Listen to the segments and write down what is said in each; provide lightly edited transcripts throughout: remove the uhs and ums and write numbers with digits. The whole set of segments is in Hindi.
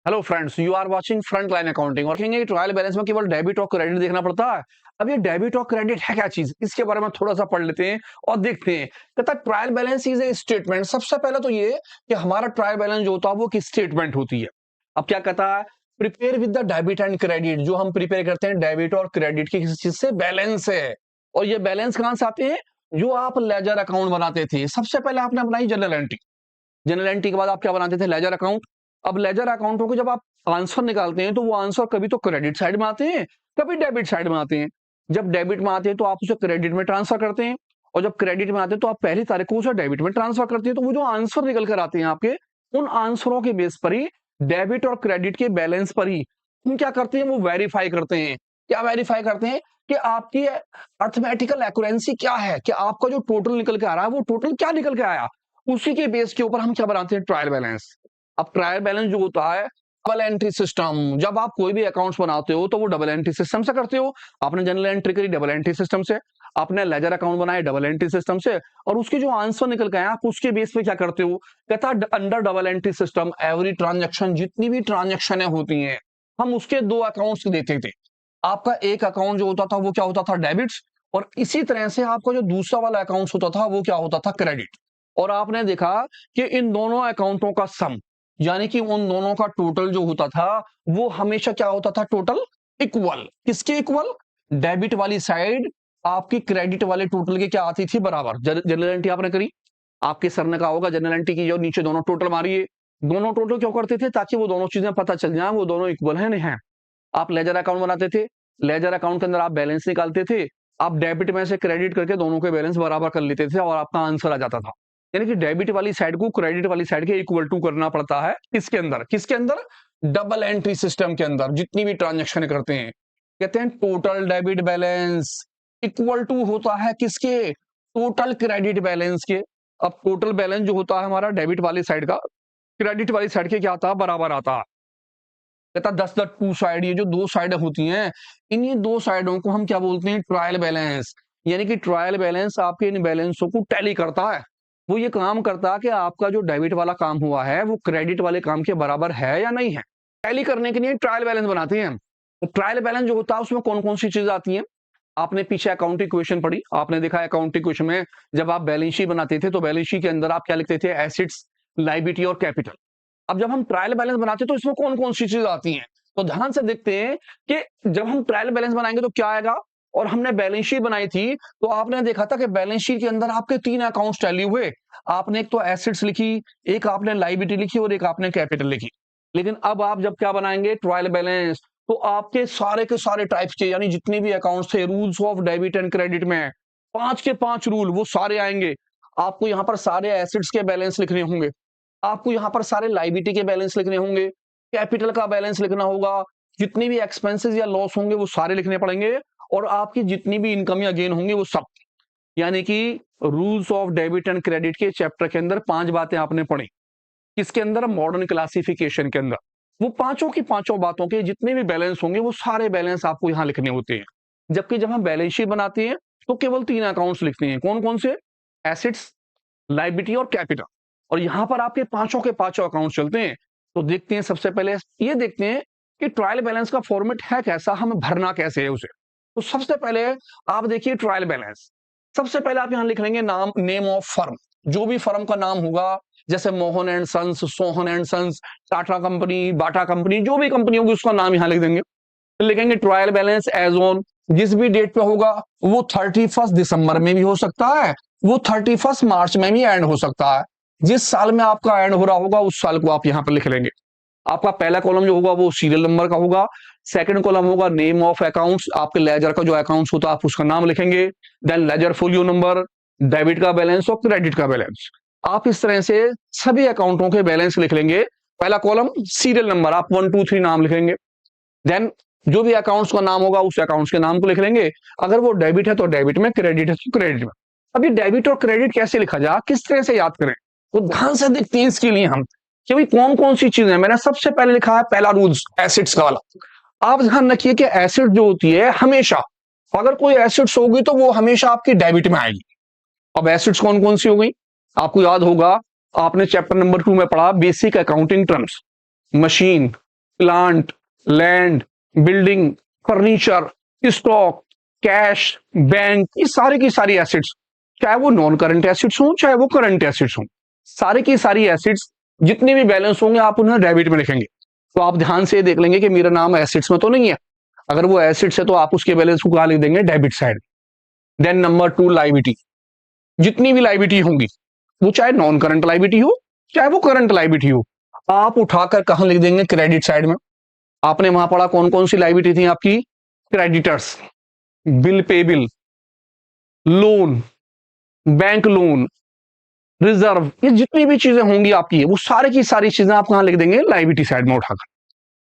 Hello friends, you are watching front line accounting और कहेंगे ट्रायल बैलेंस में केवल डेबिट और क्रेडिट देखना पड़ता है। अब ये डेबिट और क्रेडिट है क्या चीज, इसके बारे में थोड़ा सा पढ़ लेते हैं और देखते हैं। कहता है trial balance is a statement. सबसे पहले तो ये कि हमारा ट्रायल बैलेंस जो होता है वो की स्टेटमेंट होती है। अब क्या कहता है, prepare with the debit and credit. जो हम प्रिपेयर करते हैं डेबिट और क्रेडिट की किसी चीज से बैलेंस है। और ये बैलेंस कहां से आते हैं? जो आप लेजर अकाउंट बनाते थे, सबसे पहले आपने बनाई जर्नल एंट्री। जनरल एंट्री के बाद आप क्या बनाते थे? Ledger account. अब लेजर अकाउंटों को जब आप आंसर निकालते हैं तो वो आंसर कभी तो क्रेडिट साइड में आते हैं, कभी डेबिट साइड में आते हैं। जब डेबिट में आते हैं तो आप उसे क्रेडिट में ट्रांसफर करते हैं, और जब क्रेडिट में आते हैं तो आप पहली तारीख को उसे डेबिट में ट्रांसफर करते हैं। तो वो जो आंसर निकल कर आते हैं आपके, उन आंसरों के बेस पर ही, डेबिट और क्रेडिट के बैलेंस पर ही हम क्या करते हैं, वो वेरीफाई करते हैं। क्या वेरीफाई करते हैं? कि आपकी अर्थमेटिकल एक्यूरेंसी क्या है, कि आपका जो टोटल निकल के आ रहा है वो टोटल क्या निकल के आया। उसी के बेस के ऊपर हम क्या बनाते हैं? Trial balance. अब ट्रायल बैलेंस जो होता है, डबल एंट्री सिस्टम। जब आप कोई भी अकाउंट्स बनाते हो तो वो डबल एंट्री सिस्टम से करते हो। आपने जनरल एंट्री करी डबल एंट्री सिस्टम से, आपने लेजर अकाउंट बनाया डबल एंट्री सिस्टम से, और उसके जो आंसर निकल के आए आप उसके बेस पे क्या करते हो? कहता है under double entry system every transaction, जितनी भी ट्रांजेक्शन होती हैं हम उसके दो अकाउंट्स देते थे। आपका एक अकाउंट जो होता था वो क्या होता था? डेबिट्स। और इसी तरह से आपका जो दूसरा वाला अकाउंट होता था वो क्या होता था? क्रेडिट। और आपने देखा कि इन दोनों अकाउंटों का सम, यानी कि उन दोनों का टोटल जो होता था वो हमेशा क्या होता था? Total equal. किसके इक्वल? डेबिट वाली साइड आपकी क्रेडिट वाले टोटल के क्या आती थी? बराबर। जनरल एंट्री आपने करी, आपके सर ने कहा होगा जनरल एंट्री की, जो नीचे दोनों टोटल मारिए। दोनों टोटल क्यों करते थे? ताकि वो दोनों चीजें पता चल जाए वो दोनों इक्वल है नहीं है। आप लेजर अकाउंट बनाते थे, लेजर अकाउंट के अंदर आप बैलेंस निकालते थे, आप डेबिट में से क्रेडिट करके दोनों के बैलेंस बराबर कर लेते थे और आपका आंसर आ जाता था। यानी कि डेबिट वाली साइड को क्रेडिट वाली साइड के इक्वल टू करना पड़ता है। इसके अंदर, किसके अंदर? डबल एंट्री सिस्टम के अंदर जितनी भी ट्रांजेक्शन करते हैं, कहते हैं total debit balance equal to होता है किसके? टोटल क्रेडिट बैलेंस के। अब टोटल बैलेंस जो होता है हमारा डेबिट वाली साइड का, क्रेडिट वाली साइड के क्या आता है? बराबर आता है। कहता 10 द टू साइड, ये जो दो साइड होती हैं, इन्हीं दो साइडों को हम क्या बोलते हैं? Trial balance. यानी कि ट्रायल बैलेंस आपके इन बैलेंसों को टैली करता है। वो ये काम करता है कि आपका जो डेबिट वाला काम हुआ है वो क्रेडिट वाले काम के बराबर है या नहीं है। टैली करने के लिए ट्रायल बैलेंस बनाते हैं। तो ट्रायल बैलेंस जो होता है उसमें कौन कौन सी चीजें आती हैं? आपने पीछे अकाउंटिंग इक्वेशन पढ़ी, आपने देखा अकाउंटिंग इक्वेशन में जब आप बैलेंस शीट बनाते थे तो बैलेंस शीट के अंदर आप क्या लिखते थे? एसेट्स, लायबिलिटी और कैपिटल। अब जब हम ट्रायल बैलेंस बनाते हैं तो इसमें कौन कौन सी चीजें आती हैं? तो ध्यान से देखते हैं कि जब हम ट्रायल बैलेंस बनाएंगे तो क्या आएगा। और हमने बैलेंस शीट बनाई थी तो आपने देखा था कि बैलेंस शीट के अंदर आपके तीन अकाउंट्स टैली हुए। आपने एक तो एसेट्स लिखी, एक आपने लायबिलिटी लिखी और एक आपने कैपिटल लिखी। लेकिन अब आप जब क्या बनाएंगे? ट्रायल बैलेंस, तो आपके सारे के सारे टाइप्स के, यानी जितने भी अकाउंट्स थे, rules of debit and credit में पांच के पांच रूल वो सारे आएंगे। आपको यहाँ पर सारे एसेट्स के बैलेंस लिखने होंगे, आपको यहाँ पर सारे लायबिलिटी के बैलेंस लिखने होंगे, कैपिटल का बैलेंस लिखना होगा, जितनी भी एक्सपेंसेस या लॉस होंगे वो सारे लिखने पड़ेंगे, और आपकी जितनी भी इनकम या गेन होंगे वो सब। यानी कि rules of debit and credit के चैप्टर के अंदर पांच बातें आपने पढ़ी। किसके अंदर? मॉडर्न क्लासिफिकेशन के अंदर। वो पांचों की पांचों बातों के जितने भी बैलेंस होंगे वो सारे बैलेंस आपको यहाँ लिखने होते हैं। जबकि जब हम बैलेंस शीट बनाते हैं तो केवल तीन अकाउंट्स लिखते हैं। कौन कौन से? एसेट्स, लायबिलिटी और कैपिटल। और यहां पर आपके पांचों के पांचों अकाउंट चलते हैं। तो देखते हैं, सबसे पहले ये देखते हैं कि ट्रायल बैलेंस का फॉर्मेट है कैसा, हमें भरना कैसे है उसे। तो सबसे पहले आप देखिए ट्रायल बैलेंस। सबसे पहले आप यहां लिख लेंगे नाम, नेम ऑफ फर्म। जो भी फर्म का नाम होगा, जैसे Mohan and sons, Sohan and sons, Tata company, Bata company, जो भी कंपनी होगी उसका नाम यहां लिख देंगे। लिखेंगे ट्रायल बैलेंस एज ऑन, जिस भी डेट पे होगा वो 31 दिसंबर में भी हो सकता है, वो 31 मार्च में भी एंड हो सकता है। जिस साल में आपका एंड हो रहा होगा उस साल को आप यहां पर लिख लेंगे। आपका पहला कॉलम जो होगा वो सीरियल नंबर का होगा, सेकंड कॉलम होगा नेम ऑफ अकाउंट्स, आपके लेजर का जो अकाउंट्स होता है आप उसका नाम लिखेंगे। Then ledger folio number, debit का बैलेंस और क्रेडिट का बैलेंस। आप इस तरह से सभी अकाउंटों के बैलेंस लिख लेंगे। पहला कॉलम सीरियल नंबर, आप 1 2 3 नाम लिखेंगे। देन जो भी अकाउंट्स का नाम होगा उस अकाउंट्स के नाम को लिख लेंगे। अगर वो डेबिट है तो डेबिट में, क्रेडिट है तो क्रेडिट में। अभी डेबिट और क्रेडिट कैसे लिखा जाए, किस तरह से याद करें, तो ध्यान से देखते हैं इसके लिए हम कि भाई कौन कौन सी चीजें। मैंने सबसे पहले लिखा है पहला रूल्स, एसिड्स का वाला। आप ध्यान रखिए कि एसिड जो होती है हमेशा, अगर कोई एसिड्स होगी तो वो हमेशा आपकी डेबिट में आएगी। अब एसिड्स कौन कौन सी हो गई? आपको याद होगा, आपने चैप्टर नंबर 2 में पढ़ा basic accounting terms. Machine, plant, land, building, furniture, stock, cash, bank, ये सारी की सारी एसेट्स, चाहे वो नॉन करंट एसेट्स हो चाहे वो करंट एसेट्स हो, सारी की सारी एसेट्स जितने भी बैलेंस होंगे आप उन्हें डेबिट में लिखेंगे। तो आप ध्यान से देख लेंगे कि मेरा नाम एसेट्स में तो नहीं है। अगर वो एसेट्स है तो आप उसके बैलेंस को कहां लिख देंगे, debit side. Then number 2 liability, जितनी भी लायबिलिटी होंगी वो चाहे नॉन करंट लायबिलिटी हो चाहे वो करंट लायबिलिटी हो, आप उठाकर कहां लिख देंगे, क्रेडिट साइड में। आपने वहां पढ़ा कौन कौन सी लायबिलिटी थी आपकी, creditors, bill payable, loan, bank loan, reserve, ये जितनी भी चीजें होंगी आपकी वो सारी की सारी चीजें आप कहां लिख देंगे, लायबिलिटी साइड में उठाकर।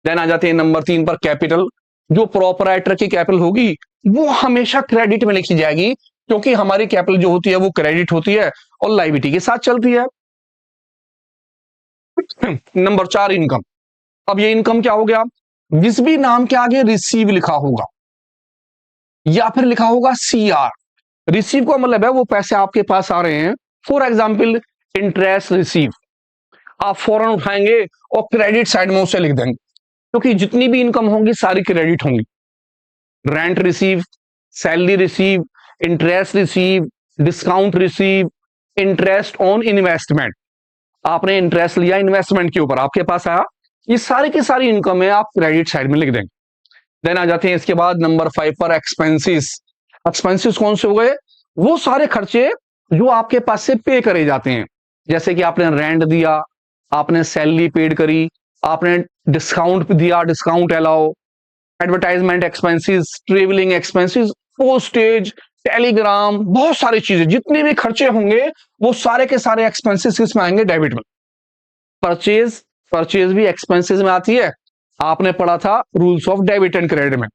देन आ जाते हैं नंबर 3 पर, कैपिटल। जो प्रोपराइटर की कैपिटल होगी वो हमेशा क्रेडिट में लिखी जाएगी, क्योंकि हमारी कैपिटल जो होती है वो क्रेडिट होती है और लायबिलिटी के साथ चलती है। Number 4 income. अब ये इनकम क्या हो गया, जिस भी नाम के आगे रिसीव लिखा होगा या फिर लिखा होगा सीआर, रिसीव का मतलब है वो पैसे आपके पास आ रहे हैं। फॉर एग्जाम्पल इंटरेस्ट रिसीव, आप फौरन उठाएंगे और क्रेडिट साइड में उसे लिख देंगे, क्योंकि जितनी भी इनकम होंगी सारी क्रेडिट होंगी। Rent receive, salary receive, interest receive, discount receive, interest on investment, आपने इंटरेस्ट लिया इन्वेस्टमेंट के ऊपर, आपके पास आया, ये सारी की सारी इनकम है, आप क्रेडिट साइड में लिख देंगे। देन आ जाते हैं इसके बाद नंबर 5 पर, एक्सपेंसेस। एक्सपेंसेस कौन से हो गए, वो सारे खर्चे जो आपके पास से पे करे जाते हैं, जैसे कि आपने रेंट दिया, आपने सैलरी पेड करी, आपने डिस्काउंट दिया, discount allow, advertisement expenses, travelling expenses, postage, Telegram, बहुत सारी चीजें, जितने भी खर्चे होंगे वो सारे के सारे एक्सपेंसेस किसमें आएंगे, डेबिट में। परचेज, परचेज भी एक्सपेंसेस में आती है, आपने पढ़ा था rules of debit and credit में।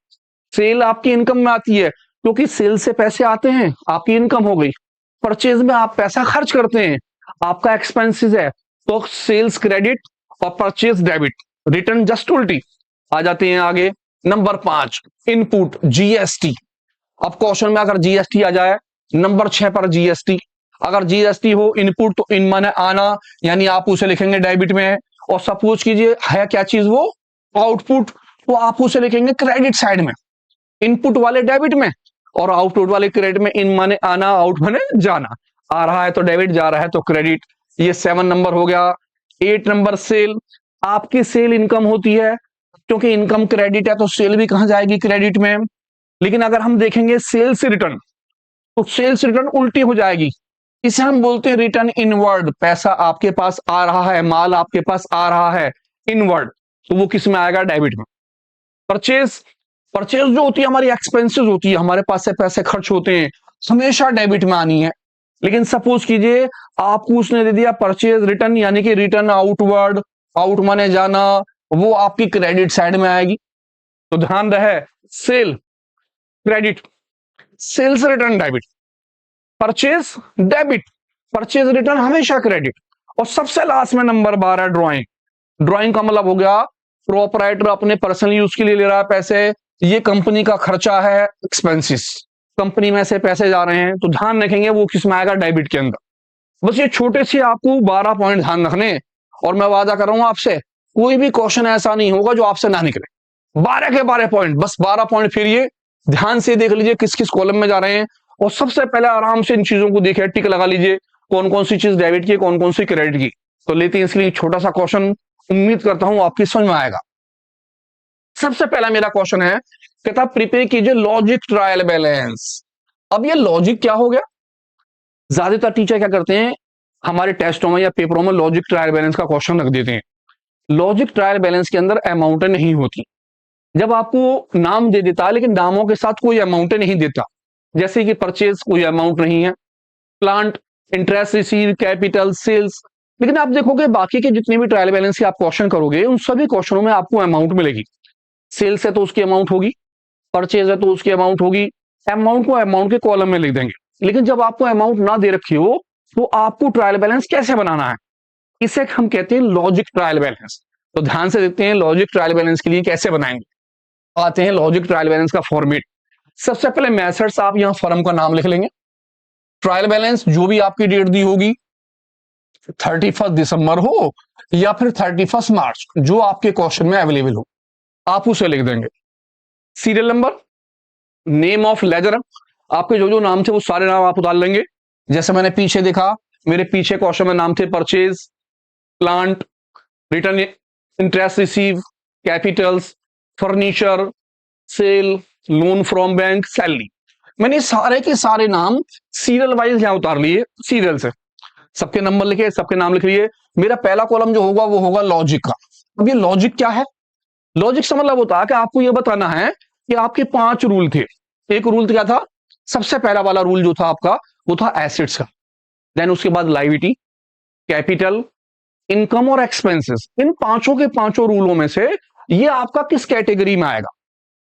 सेल आपकी इनकम में आती है, क्योंकि सेल से पैसे आते हैं, आपकी इनकम हो गई। परचेज में आप पैसा खर्च करते हैं, आपका एक्सपेंसेस है, तो सेल्स क्रेडिट और परचेज डेबिट, रिटर्न जस्ट उल्टी। आ जाते हैं आगे नंबर 5 इनपुट, जीएसटी। अब क्वेश्चन में अगर जीएसटी आ जाए, नंबर 6 पर जीएसटी, अगर जीएसटी हो इनपुट तो इन माने आना, यानी आप उसे लिखेंगे डेबिट में। और सपोज कीजिए है क्या चीज वो, आउटपुट, तो आप उसे लिखेंगे क्रेडिट साइड में। इनपुट वाले डेबिट में और आउटपुट वाले क्रेडिट में, इन माने आना, आउट माने जाना, आ रहा है तो डेबिट, जा रहा है तो क्रेडिट। ये 7 नंबर हो गया। 8 नंबर सेल, आपकी सेल इनकम होती है, क्योंकि इनकम क्रेडिट है तो सेल भी कहां जाएगी, क्रेडिट में। लेकिन अगर हम देखेंगे सेल से रिटर्न, तो सेल से रिटर्न उल्टी हो जाएगी, इसे हम बोलते हैं रिटर्न इनवर्ड। पैसा आपके पास आ रहा है, माल आपके पास आ रहा है इनवर्ड, तो वो किस में आएगा, डेबिट में। परचेज, परचेज जो होती है हमारी एक्सपेंसेस होती है, हमारे पास से पैसे खर्च होते हैं, हमेशा डेबिट में आनी है। लेकिन सपोज कीजिए आपको उसने दे दिया परचेज रिटर्न, यानी कि रिटर्न आउटवर्ड, आउट माने जाना, वो आपकी क्रेडिट साइड में आएगी। तो ध्यान रहे, sale credit, sales return debit, purchase debit, purchase return हमेशा क्रेडिट। और सबसे लास्ट में नंबर 12 ड्राइंग। ड्राइंग का मतलब हो गया प्रोपराइटर अपने पर्सनल यूज के लिए ले रहा है पैसे, ये कंपनी का खर्चा है, एक्सपेंसेस, कंपनी में से पैसे जा रहे हैं, तो ध्यान रखेंगे वो किस में आएगा, डेबिट के अंदर। बस ये छोटे से आपको 12 पॉइंट ध्यान रखने, और मैं वादा कर रहा हूं आपसे कोई भी क्वेश्चन ऐसा नहीं होगा जो आपसे ना निकले। 12 के 12 पॉइंट, बस 12 पॉइंट, फिर ये ध्यान से देख लीजिए किस किस कॉलम में जा रहे हैं, और सबसे पहले आराम से इन चीजों को देखिए, टिक लगा लीजिए कौन कौन सी चीज डेबिट की, कौन कौन सी क्रेडिट की। तो लेते हैं इसलिए छोटा सा क्वेश्चन, उम्मीद करता हूं आपकी समझ में आएगा। सबसे पहला मेरा क्वेश्चन है, कहता प्रिपेयर कीजिए लॉजिक ट्रायल बैलेंस। अब ये लॉजिक क्या हो गया, ज्यादातर टीचर क्या करते हैं हमारे टेस्टों में या पेपरों में लॉजिक ट्रायल बैलेंस का क्वेश्चन रख देते हैं। लॉजिक ट्रायल बैलेंस के अंदर अमाउंट नहीं होती, जब आपको नाम दे देता है लेकिन नामों के साथ कोई अमाउंट नहीं देता, जैसे कि परचेज कोई अमाउंट नहीं है, plant, interest receive, capital, sales. लेकिन आप देखोगे बाकी के जितने भी ट्रायल बैलेंस के आप क्वेश्चन करोगे उन सभी क्वेश्चनों में आपको अमाउंट मिलेगी। सेल्स है तो उसकी अमाउंट होगी, परचेज है तो उसकी अमाउंट होगी, अमाउंट को अमाउंट के कॉलम में लिख देंगे। लेकिन जब आपको अमाउंट ना दे रखी हो तो आपको ट्रायल बैलेंस कैसे बनाना है, इसे हम कहते हैं लॉजिक ट्रायल बैलेंस। तो ध्यान से देखते हैं लॉजिक ट्रायल बैलेंस के लिए कैसे बनाएंगे। आते हैं लॉजिक ट्रायल बैलेंस का फॉर्मेट। सबसे पहले मेथड्स, आप यहां फर्म का नाम लिख लेंगे, ट्रायल बैलेंस जो भी आपकी डेट दी होगी, 31 दिसंबर हो या फिर 31 मार्च, जो आपके क्वेश्चन में अवेलेबल हो आप उसे लिख देंगे। Serial number, name of ledger, आपके जो जो नाम थे वो सारे नाम आप उतार लेंगे। जैसे मैंने पीछे देखा, मेरे पीछे क्वेश्चन में नाम थे purchase, plant, return, interest receive, capitals, furniture, sale, loan from bank, salary. मैंने सारे के सारे नाम सीरियल वाइज यहां उतार लिए, सीरियल से सबके नंबर लिखे, सबके नाम लिख लिए। मेरा पहला कॉलम जो होगा वो होगा लॉजिक का। अब ये लॉजिक क्या है? लॉजिक से मतलब होता है कि आपको ये बताना है कि आपके 5 रूल थे। एक रूल क्या था? सबसे पहला वाला रूल जो था आपका वो था एसेट्स का। देन उसके बाद लायबिलिटी, कैपिटल, इनकम और एक्सपेंसेस। इन पांचों के पांचों रूलों में से ये आपका किस कैटेगरी में आएगा,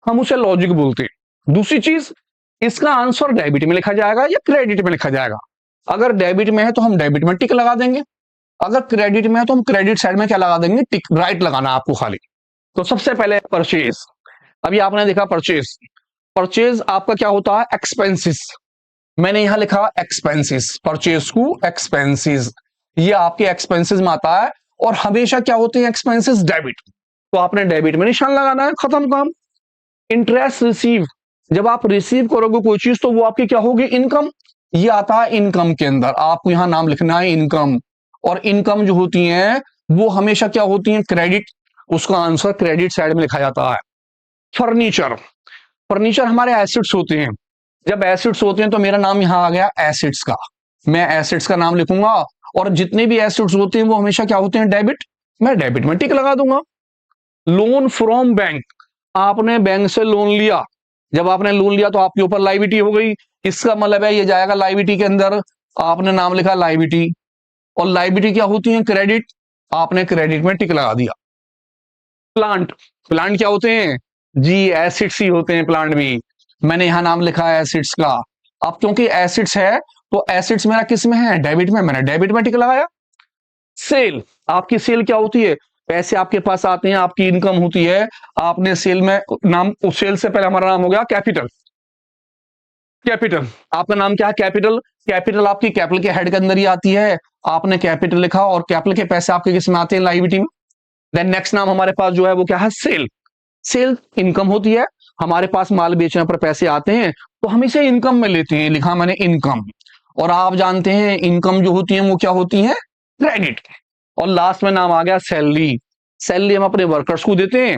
हम उसे लॉजिक बोलते हैं। दूसरी चीज, इसका आंसर डेबिट में लिखा जाएगा या क्रेडिट में लिखा जाएगा। अगर डेबिट में है तो हम डेबिट में टिक लगा देंगे, अगर क्रेडिट में है तो हम क्रेडिट साइड में क्या लगा देंगे? टिक। राइट लगाना आपको खाली। तो सबसे पहले परचेज। अभी आपने देखा परचेज, परचेज आपका क्या होता है? एक्सपेंसिस। मैंने यहां लिखा एक्सपेंसिस, परचेज को एक्सपेंसिस, ये आपके एक्सपेंसिस में आता है। और हमेशा क्या होते हैं एक्सपेंसिस? डेबिट। तो आपने डेबिट में निशान लगाना है, खत्म काम। इंटरेस्ट रिसीव, जब आप रिसीव करोगे कोई चीज तो वो आपकी क्या होगी? इनकम। ये आता है इनकम के अंदर, आपको यहां नाम लिखना है इनकम। और इनकम जो होती है वो हमेशा क्या होती है? क्रेडिट। उसका आंसर क्रेडिट साइड में लिखा जाता है। फर्नीचर, फर्नीचर हमारे एसेट्स होते हैं। जब एसेट्स होते हैं तो मेरा नाम यहां आ गया एसेट्स का, मैं एसेट्स का नाम लिखूंगा। और जितने भी एसेट्स होते हैं वो हमेशा क्या होते हैं? डेबिट। मैं डेबिट में टिक लगा दूंगा। लोन फ्रॉम बैंक, आपने बैंक से लोन लिया, जब आपने लोन लिया तो आपके ऊपर लायबिलिटी हो गई, इसका मतलब है ये जाएगा लायबिलिटी के अंदर। आपने नाम लिखा लायबिलिटी। और लायबिलिटी क्या होती है? क्रेडिट। आपने क्रेडिट में टिक लगा दिया। प्लांट, प्लांट क्या होते हैं जी? एसिड्स ही होते हैं प्लांट भी। मैंने यहां नाम लिखा है एसिड्स का। अब क्योंकि एसिड्स है तो एसिड्स मेरा किस में है? डेबिट में। मैंने डेबिट में टिक लगाया। सेल, आपकी सेल क्या होती है? पैसे आपके पास आते हैं, आपकी इनकम होती है, आपने सेल में नाम, उस सेल से पहले हमारा नाम हो गया कैपिटल। कैपिटल, आपका नाम क्या है? कैपिटल। कैपिटल आपकी कैपिटल के हेड के अंदर ही आती है, आपने कैपिटल लिखा। और कैपिटल के पैसे आपके किस में आते हैं? लायबिलिटी में। देन नेक्स्ट नाम हमारे पास जो है वो क्या है? सेल। सेल इनकम होती है, हमारे पास माल बेचने पर पैसे आते हैं तो हम इसे इनकम में लेते हैं, लिखा मैंने इनकम। और आप जानते हैं इनकम जो होती है वो क्या होती है? क्रेडिट। और लास्ट में नाम आ गया सैलरी। सैलरी हम अपने वर्कर्स को देते हैं,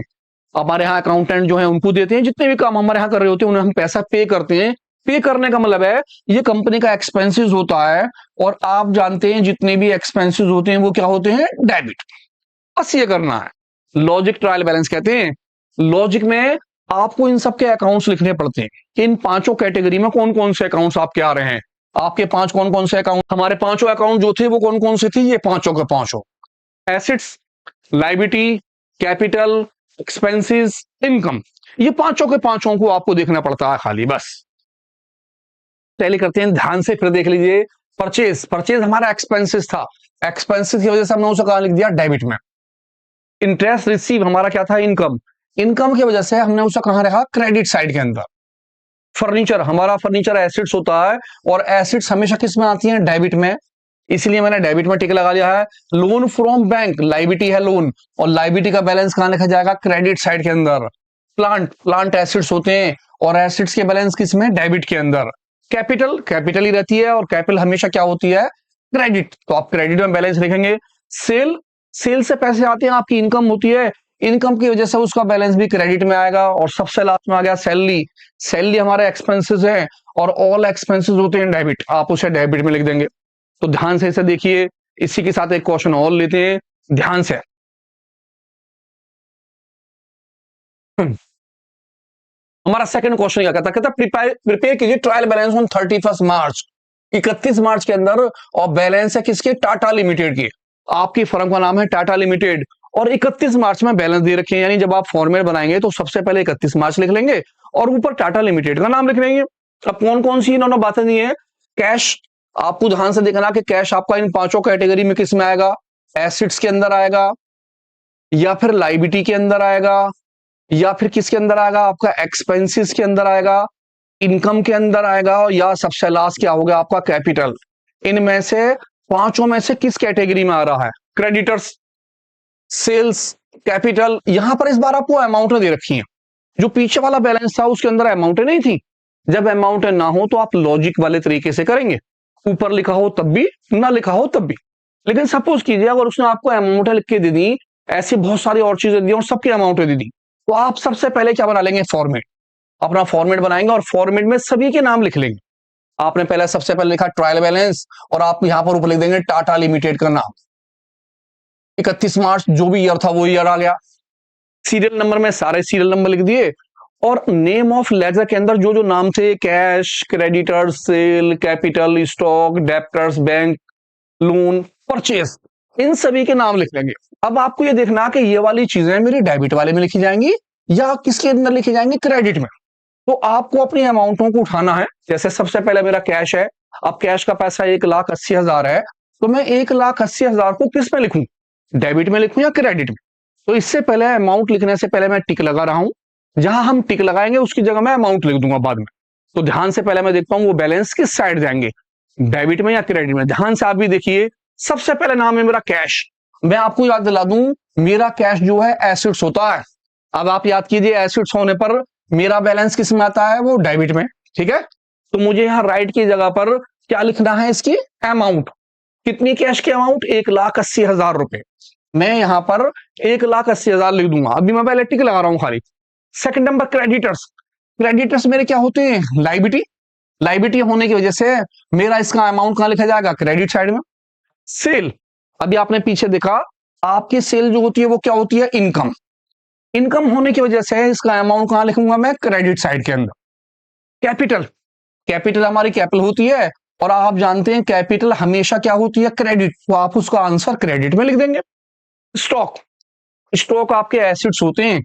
हमारे यहाँ अकाउंटेंट जो है उनको देते हैं, जितने भी काम हमारे यहाँ कर रहे होते हैं उन्हें हम पैसा पे करते हैं। पे करने का मतलब है ये कंपनी का एक्सपेंसेस होता है। और आप जानते हैं जितने भी एक्सपेंसेस होते हैं वो क्या होते हैं? डेबिट। बस ये करना है। लॉजिक ट्रायल बैलेंस कहते हैं। लॉजिक में आपको इन सब के अकाउंट्स लिखने पड़ते हैं कि इन पांचों कैटेगरी में कौन कौन से अकाउंट्स आपके आ रहे हैं। आपके पांच कौन कौन से अकाउंट? हमारे पांचों अकाउंट जो थे वो कौन कौन से थे? ये पांचों के पांचों, assets, liability, capital, expenses, income. ये पांचों के पांचों को आपको देखना पड़ता है खाली, बस। पहले करते हैं ध्यान से, फिर देख लीजिए। परचेज, परचेज हमारा एक्सपेंसेस था, एक्सपेंसेस की वजह से हमने उसे कहां लिख दिया? डेबिट में। इंटरेस्ट रिसीव हमारा क्या था? इनकम। इनकम की वजह से हमने उसे कहां रखा? क्रेडिट साइड के अंदर। फर्नीचर, हमारा फर्नीचर एसेट्स होता है और एसेट्स हमेशा किस में आती हैं? डेबिट में, इसलिए मैंने डेबिट में टिक लगा लिया है। लोन फ्रॉम बैंक, लायबिलिटी है लोन, और लायबिलिटी का बैलेंस कहां लिखा जाएगा? क्रेडिट साइड के अंदर। प्लांट, प्लांट एसेट्स होते हैं और एसेट्स के बैलेंस किस में? डेबिट के अंदर। कैपिटल, कैपिटल ही रहती है और कैपिटल हमेशा क्या होती है? क्रेडिट, तो आप क्रेडिट में बैलेंस लिखेंगे। सेल, सेल से पैसे आते हैं, आपकी इनकम होती है, इनकम की वजह से उसका बैलेंस भी क्रेडिट में आएगा। और सबसे लास्ट में आ गया सैलरी। सैलरी हमारे एक्सपेंसेस है और ऑल एक्सपेंसेस होते हैं डेबिट, आप उसे डेबिट में लिख देंगे। तो ध्यान से इसे देखिए। इसी के साथ एक क्वेश्चन और लेते हैं, ध्यान से। हमारा सेकंड क्वेश्चन क्या कहता है? प्रिपेयर कीजिए ट्रायल बैलेंस ऑन 31 मार्च, 31 मार्च के अंदर। और बैलेंस है किसके? टाटा लिमिटेड की। आपकी फर्म का नाम है टाटा लिमिटेड और 31 मार्च में बैलेंस दे रखे हैं। यानी जब आप फॉर्मेट बनाएंगे तो सबसे पहले 31 मार्च लिख लेंगे और ऊपर टाटा लिमिटेड का नाम लिख लेंगे। अब कौन कौन सी इन्होंने बातें दी है? कैश, आपको ध्यान से देखना कि कैश आपका इन पांचों कैटेगरी में किस में आएगा? एसेट्स के अंदर आएगा, या फिर लायबिलिटी के अंदर आएगा, या फिर किसके अंदर आएगा? आपका एक्सपेंसेस के अंदर आएगा, इनकम के अंदर आएगा, या सबसे लास्ट क्या होगा? आपका कैपिटल। इनमें से पांचों में से किस कैटेगरी में आ रहा है? Creditors, sales, capital. यहां पर इस बार आपको अमाउंट दे रखी है, जो पीछे वाला बैलेंस था उसके अंदर अमाउंट नहीं थी। जब अमाउंट ना हो तो आप लॉजिक वाले तरीके से करेंगे, ऊपर लिखा हो तब भी, ना लिखा हो तब भी। लेकिन सपोज कीजिए अगर उसने आपको अमाउंट लिख के दे दी, ऐसी बहुत सारी और चीजें दी और सबकी अमाउंट दे दी, तो आप सबसे पहले क्या बना लेंगे? फॉर्मेट। अपना फॉर्मेट बनाएंगे और फॉर्मेट में सभी के नाम लिख लेंगे। आपने पहले सबसे पहले लिखा ट्रायल बैलेंस, और आप यहां पर ऊपर लिख देंगे टाटा लिमिटेड का नाम। 31 मार्च जो भी ईयर था वो ईयर आ गया। सीरियल नंबर में सारे सीरियल नंबर लिख दिए, और नेम ऑफ लेजर के अंदर जो जो नाम थे, cash, creditors, sale, capital, stock, debtors, bank, loan, purchase, इन सभी के नाम लिख लेंगे। अब आपको ये देखना कि ये वाली चीजें मेरी डेबिट वाले में लिखी जाएंगी या किसके अंदर लिखी जाएंगी? क्रेडिट में। तो आपको अपनी अमाउंटों को उठाना है। जैसे सबसे पहले मेरा कैश है, अब कैश का पैसा 1,80,000 है, तो मैं 1,80,000 को किस में लिखूं? डेबिट में लिखूं या क्रेडिट में? तो इससे पहले अमाउंट लिखने से पहले मैं टिक लगा रहा हूं। जहां हम टिक लगाएंगे उसकी जगह मैं अमाउंट लिख दूंगा बाद में। तो ध्यान से पहले मैं देखता हूं वो बैलेंस किस साइड जाएंगे, डेबिट में या क्रेडिट में। ध्यान से आप भी देखिए, सबसे पहले नाम है मेरा कैश। मैं आपको याद दिला दूं, मेरा कैश जो है एसेट्स होता है। अब आप याद कीजिए, एसेट्स होने पर मेरा बैलेंस किस में आता है? वो डेबिट में। ठीक है, तो मुझे यहाँ राइट की जगह पर क्या लिखना है? इसकी अमाउंट। कितनी कैश की अमाउंट? 1,80,000 रुपए। मैं यहां पर 1,80,000 लिख दूंगा। अभी मैं पहले टिक लगा रहा हूं खाली। Second number creditors. क्रेडिटर्स मेरे क्या होते हैं? लाइबिलिटी। लाइबिलिटी होने की वजह से मेरा इसका अमाउंट कहां लिखा जाएगा? क्रेडिट साइड में। सेल, अभी आपने पीछे देखा, आपकी सेल जो होती है वो क्या होती है? इनकम। इनकम होने की वजह से इसका अमाउंट कहां लिखूंगा मैं? क्रेडिट साइड के अंदर। कैपिटल, कैपिटल हमारी कैपिटल होती है, और आप जानते हैं कैपिटल हमेशा क्या होती है? क्रेडिट। तो आप उसका आंसर क्रेडिट में लिख देंगे। स्टॉक, स्टॉक आपके एसेट्स होते हैं,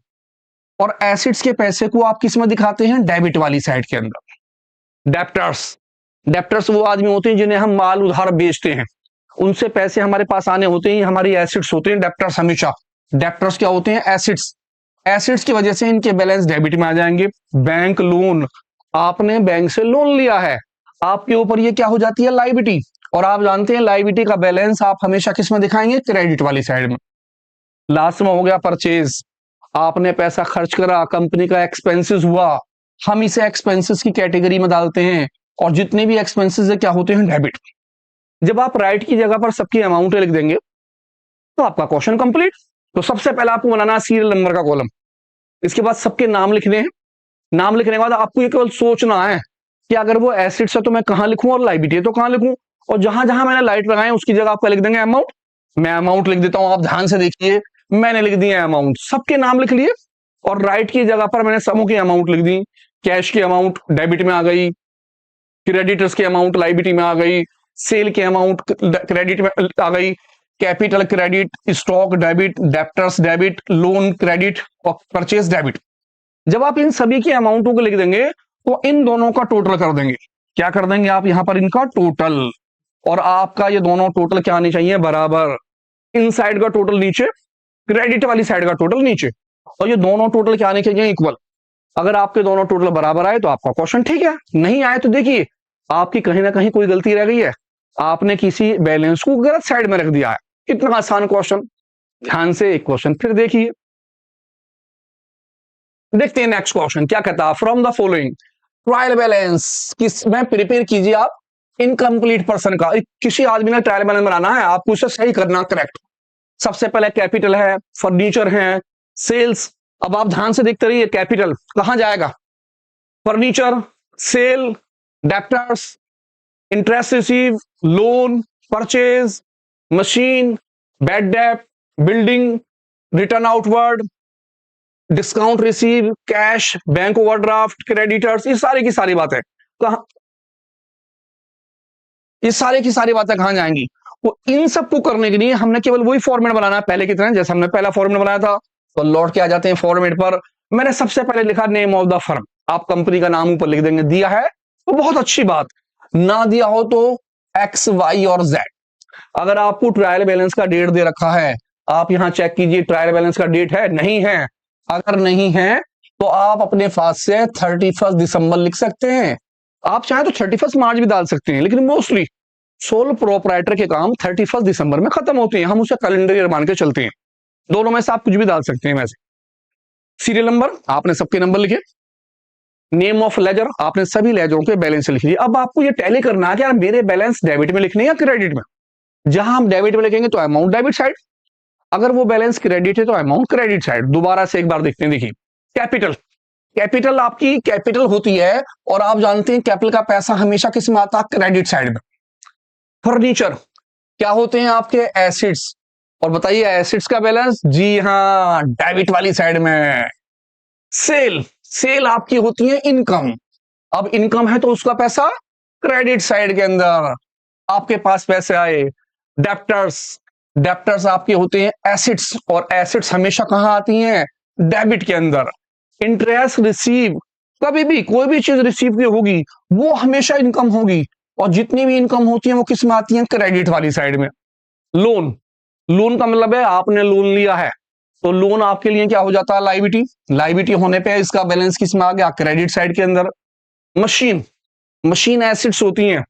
और एसेट्स के पैसे को आप किस में दिखाते हैं? डेबिट वाली साइड के अंदर। डेप्टर्स, डेप्टर्स वो आदमी होते हैं जिन्हें हम माल उधार बेचते हैं, उनसे पैसे हमारे पास आने होते हैं, हमारी एसेट्स होते हैं डेप्टर्स हमेशा। डेप्टर्स क्या होते हैं? एसेट्स। एसेट्स की वजह से इनके बैलेंस डेबिट में आ जाएंगे। बैंक लोन, आपने बैंक से लोन लिया है, आपके ऊपर ये क्या हो जाती है? लाइबिलिटी। और आप जानते हैं लाइबिलिटी का बैलेंस आप हमेशा किस में दिखाएंगे? क्रेडिट वाली साइड में। लास्ट में हो गया परचेज। आपने पैसा खर्च करा, कंपनी का एक्सपेंसेस हुआ, हम इसे एक्सपेंसेस की कैटेगरी में डालते हैं, और जितने भी एक्सपेंसेस है क्या होते हैं? डेबिट। जब आप राइट की जगह पर सबकी अमाउंट लिख देंगे तो आपका क्वेश्चन कंप्लीट। तो सबसे पहले आपको बनाना सीरियल नंबर का कॉलम, इसके बाद सबके नाम लिखने हैं। नाम लिखने के बाद आपको ये केवल सोचना है कि अगर वो एसेट्स है तो मैं कहां लिखूं, और लाइबिलिटी है तो कहां लिखूं। और जहां जहां मैंने लाइट लगाए उसकी जगह आपका लिख देंगे अमाउंट। मैं अमाउंट लिख देता हूं, आप ध्यान से देखिए, मैंने लिख दिया अमाउंट, सबके नाम लिख लिए, और राइट की जगह पर मैंने सबों की अमाउंट लिख दी। कैश की अमाउंट डेबिट में आ गई, क्रेडिटर्स की अमाउंट लाइबिलिटी में आ गई, सेल की अमाउंट क्रेडिट में आ गई, capital credit, stock debit, debtors debit, loan credit, और परचेज डेबिट। जब आप इन सभी की अमाउंटों को लिख देंगे तो इन दोनों का टोटल कर देंगे। क्या कर देंगे आप यहां पर? इनका टोटल। और आपका ये दोनों टोटल क्या आने चाहिए? बराबर। इन साइड का टोटल नीचे, क्रेडिट वाली साइड का टोटल नीचे, और ये दोनों टोटल क्या आने चाहिए? इक्वल। अगर आपके दोनों टोटल बराबर आए तो आपका क्वेश्चन ठीक है, नहीं आए तो देखिए आपकी कहीं ना कहीं कोई गलती रह गई है, आपने किसी बैलेंस को गलत साइड में रख दिया है। इतना आसान क्वेश्चन। ध्यान से एक क्वेश्चन फिर देखिए, देखते हैं नेक्स्ट क्वेश्चन क्या कहता है। From the following trial balance किस में प्रिपेयर कीजिए आप इनकम्प्लीट पर्सन का। किसी आदमी ने ट्रायल बैलेंस बनाना है, आपको उसे सही करना, करेक्ट। सबसे पहले कैपिटल है, फर्नीचर है, सेल्स। अब आप ध्यान से देखते रहिए, कैपिटल कहां जाएगा? Furniture, sale, debtors, interest receive, loan, purchase, machine, bad debt, building, return outward, discount receive, cash, bank overdraft, creditors. ये सारी की सारी बातें कहां, ये सारी की सारी बातें कहां जाएंगी? वो इन सबको करने के लिए हमने केवल वही फॉर्मेट बनाना है पहले की तरह, जैसे हमने पहला फॉर्मेट बनाया था। तो लौट के आ जाते हैं फॉर्मेट पर। मैंने सबसे पहले लिखा नेम ऑफ द फर्म, आप कंपनी का नाम ऊपर लिख देंगे। दिया है तो बहुत अच्छी बात, ना दिया हो तो एक्स, वाई और जेड। अगर आपको ट्रायल बैलेंस का डेट दे रखा है, आप यहां चेक कीजिए ट्रायल बैलेंस का डेट है, नहीं है। अगर नहीं है तो आप अपने पास से 31 दिसंबर लिख सकते हैं। आप चाहे तो 31 मार्च भी डाल सकते हैं, लेकिन मोस्टली सोल प्रोपराइटर के काम 31 दिसंबर में खत्म होते हैं, हम उसे कैलेंडर ईयर मान के चलते हैं। दोनों में से आप कुछ भी डाल सकते हैं। वैसे सीरियल नंबर आपने सबके नंबर लिखे, नेम ऑफ लेजर आपने सभी लेजरों के बैलेंस लिख दिए। अब आपको ये टैली करना है कि यार मेरे बैलेंस डेबिट में लिखने या क्रेडिट में। जहां हम डेबिट में लिखेंगे तो अमाउंट डेबिट साइड, अगर वो बैलेंस क्रेडिट है तो अमाउंट क्रेडिट साइड। दोबारा से एक बार देखते हैं। देखिए कैपिटल, कैपिटल आपकी कैपिटल होती है और आप जानते हैं कैपिटल का पैसा हमेशा किस में आता है? क्रेडिट साइड में। फर्नीचर क्या होते हैं? आपके एसिड्स। और बताइए एसिड्स का बैलेंस, जी हाँ, डेबिट वाली साइड में। सेल, सेल आपकी होती है इनकम। अब इनकम है तो उसका पैसा क्रेडिट साइड के अंदर, आपके पास पैसे आए। डेप्टर्स, डेप्टर्स आपके होते हैं एसिड्स और एसिड्स हमेशा कहां आती हैं? डेबिट के अंदर। इंटरेस्ट रिसीव, कभी भी कोई भी चीज रिसीव की होगी वो हमेशा इनकम होगी, और जितनी भी इनकम होती है वो किस में आती है? क्रेडिट वाली साइड में। लोन, लोन का मतलब है आपने लोन लिया है तो लोन आपके लिए क्या हो जाता है? लायबिलिटी। लायबिलिटी होने पे इसका बैलेंस किस में आ गया? क्रेडिट साइड के अंदर। मशीन, मशीन एसिड्स होती हैं।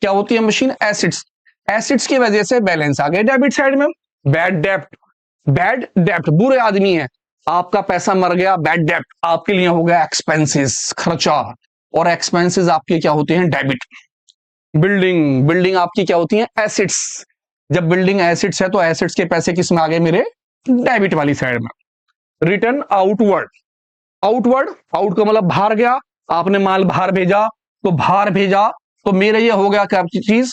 क्या होती है? Machine acids. एसिड्स की वजह से बैलेंस आ गया डेबिट साइड में। बैड डेप्ट, बैड डेप्ट बुरे आदमी है, आपका पैसा मर गया, बैड डेप्ट आपके लिए हो गया एक्सपेंसेस, खर्चा। और एक्सपेंसेस आपके क्या होते हैं? डेबिट। बिल्डिंग, बिल्डिंग आपकी क्या होती है? एसिड्स। जब बिल्डिंग एसिड्स है तो एसिड्स के पैसे किस में आ गए? मेरे डेबिट वाली साइड में। रिटर्न आउटवर्ड, आउटवर्ड, आउट का मतलब बाहर गया, आपने माल बाहर भेजा तो बाहर भेजा तो मेरे ये हो गया क्या चीज?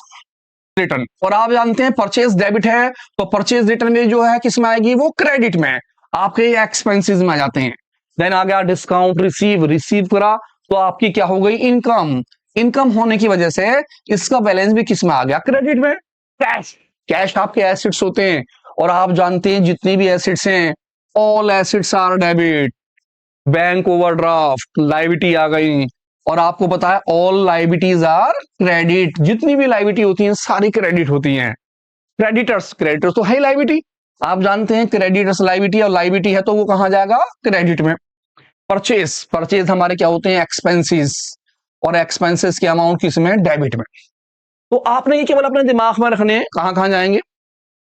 रिटर्न। और आप जानते हैं परचेज डेबिट है तो परचेज रिटर्न में जो है किस में आएगी? वो क्रेडिट में, आपके एक्सपेंसेस में आ जाते हैं। देन आ गया डिस्काउंट रिसीव, रिसीव करा तो आपकी क्या हो गई? इनकम। इनकम होने की वजह से इसका बैलेंस भी किस में आ गया? क्रेडिट में। कैश, कैश आपके एसिड्स होते हैं और आप जानते हैं जितने भी एसिड्स हैं all assets are debit. Bank overdraft liability आ गई, और आपको पता है ऑल लायबिलिटीज आर क्रेडिट, जितनी भी लायबिलिटी होती हैं सारी क्रेडिट होती हैं। क्रेडिटर्स, क्रेडिटर्स तो है लायबिलिटी, आप जानते हैं क्रेडिटर्स लायबिलिटी, और लायबिलिटी है तो वो कहां जाएगा? क्रेडिट में। परचेस, परचेज हमारे क्या होते हैं? एक्सपेंसेस, और एक्सपेंसेस की अमाउंट किस में? डेबिट में। तो आपने ये केवल अपने दिमाग में रखने हैं, कहां कहां जाएंगे।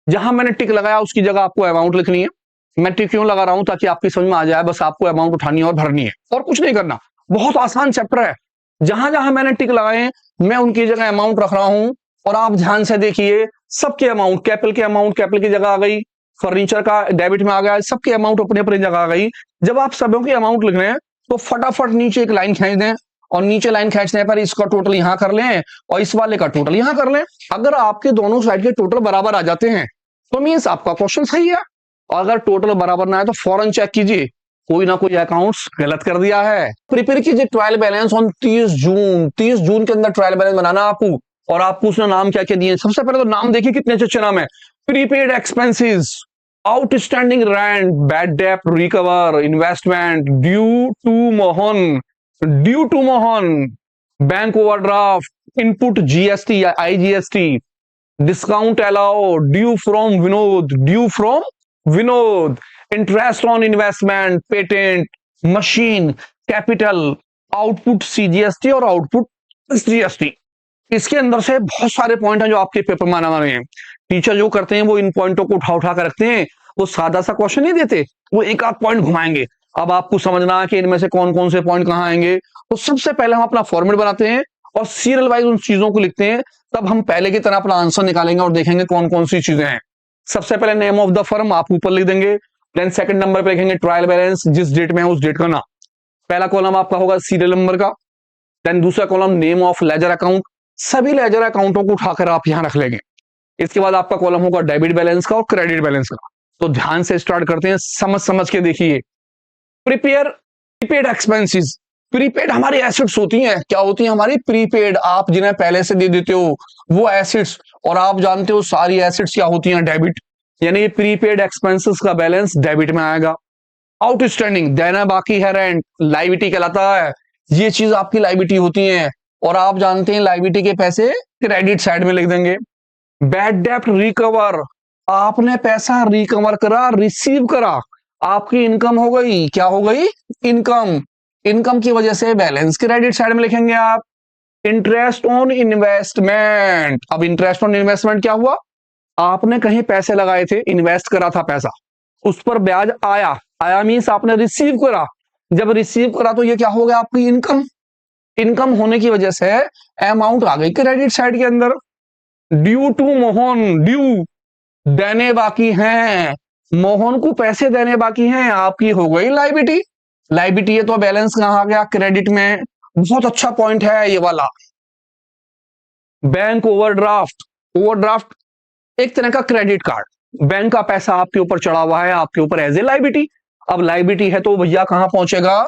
जहां मैंने टिक लगाया उसकी जगह आपको अमाउंट लिखनी है। मैं टिक क्यों लगा रहा हूं? ताकि आपकी समझ में आ जाए, बस आपको अमाउंट उठानी है और भरनी है और कुछ नहीं करना। बहुत आसान चैप्टर है। जहां जहां मैंने टिक लगाए मैं उनकी जगह अमाउंट रख रहा हूं, और आप ध्यान से देखिए सबके अमाउंट, कैपिटल के अमाउंट कैपिटल की जगह आ गई, फर्नीचर का डेबिट में आ गया, सबके अमाउंट अपने अपनी जगह आ गई। जब आप सबों की अमाउंट लिख रहे हैं तो फटाफट नीचे एक लाइन खींच दें, और नीचे लाइन खींचने पर इसका टोटल यहां कर लें और इस वाले का टोटल यहां कर लें। अगर आपके दोनों साइड के टोटल बराबर आ जाते हैं तो मीन्स आपका क्वेश्चन सही है, और अगर टोटल बराबर ना है तो फौरन चेक कीजिए कोई ना कोई अकाउंट्स गलत कर दिया है। प्रिपेयर कीजिए ट्रायल बैलेंस ऑन 30 जून। 30 जून के अंदर ट्रायल बैलेंस बनाना आपको, और आपको उसने नाम क्या क्या दिए? सबसे पहले तो नाम देखिए कितने अच्छे अच्छे नाम है। Prepaid expenses, outstanding rent, bad debt recover, investment, due to Mohan, due to Mohan, bank overdraft, input GST या IGST, discount allow, due from Vinod, due from Vinod, interest on investment, patent, machine, capital, output CGST और आउटपुट जीएसटी। इसके अंदर से बहुत सारे पॉइंट हैं जो आपके पेपर में आने वाले हैं। टीचर जो करते हैं वो इन पॉइंटों को उठा उठा कर रखते हैं, वो सादा सा क्वेश्चन नहीं देते, वो एक आध पॉइंट घुमाएंगे। अब आपको समझना है कि इनमें से कौन कौन से पॉइंट कहां आएंगे। तो सबसे पहले हम अपना फॉर्मेट बनाते हैं और सीरियल वाइज उन चीजों को लिखते हैं, तब हम पहले की तरह अपना आंसर निकालेंगे और देखेंगे कौन कौन सी चीजें हैं। सबसे पहले नेम ऑफ द फर्म आप ऊपर लिख देंगे, देन सेकंड नंबर पे लिखेंगे ट्रायल बैलेंस, जिस डेट में है उस डेट का नाम। पहला कॉलम आपका होगा सीरियल नंबर का, देन दूसरा column name of ledger account, सभी लेजर अकाउंटों को उठाकर आप यहां रख लेंगे। इसके बाद आपका कॉलम होगा डेबिट बैलेंस का और क्रेडिट बैलेंस का। तो ध्यान से स्टार्ट करते हैं, समझ समझ के देखिए। प्रिपेयर प्रीपेड एक्सपेंसेस, प्रीपेड हमारी एसेट्स होती हैं। क्या होती है हमारी? प्रीपेड, आप जिन्हें पहले से दे देते हो वो एसेट्स, और आप जानते हो सारी एसेट्स क्या होती हैं? डेबिट, यानी प्रीपेड एक्सपेंसेस का बैलेंस डेबिट में आएगा। आउटस्टैंडिंग, देना बाकी है, रेंट, लायबिलिटी कहलाता है। ये चीज आपकी लायबिलिटी होती है, और आप जानते हैं लायबिलिटी के पैसे क्रेडिट साइड में लिख देंगे। बैड डेप्ट रिकवर, आपने पैसा रिकवर करा, रिसीव करा, आपकी इनकम हो गई, क्या हो गई? इनकम। इनकम की वजह से बैलेंस क्रेडिट साइड में लिखेंगे आप। Interest on investment. अब इंटरेस्ट ऑन इन्वेस्टमेंट क्या हुआ? आपने कहीं पैसे लगाए थे, इन्वेस्ट करा था पैसा, उस पर ब्याज आया। आया मीन्स आपने रिसीव करा। जब रिसीव करा तो ये क्या हो गया? आपकी इनकम। इनकम होने की वजह से अमाउंट आ गई क्रेडिट साइड के अंदर। ड्यू टू मोहन, ड्यू देने बाकी हैं, मोहन को पैसे देने बाकी हैं, आपकी हो गई लाइबिलिटी। लाइबिलिटी है तो बैलेंस कहां आ गया? क्रेडिट में। बहुत अच्छा पॉइंट है ये वाला। बैंक ओवरड्राफ्ट, ओवरड्राफ्ट एक तरह का क्रेडिट कार्ड। बैंक का पैसा आपके ऊपर चढ़ा हुआ है, आपके ऊपर एज ए लाइबिलिटी। अब लाइबिलिटी है तो भैया कहां पहुंचेगा?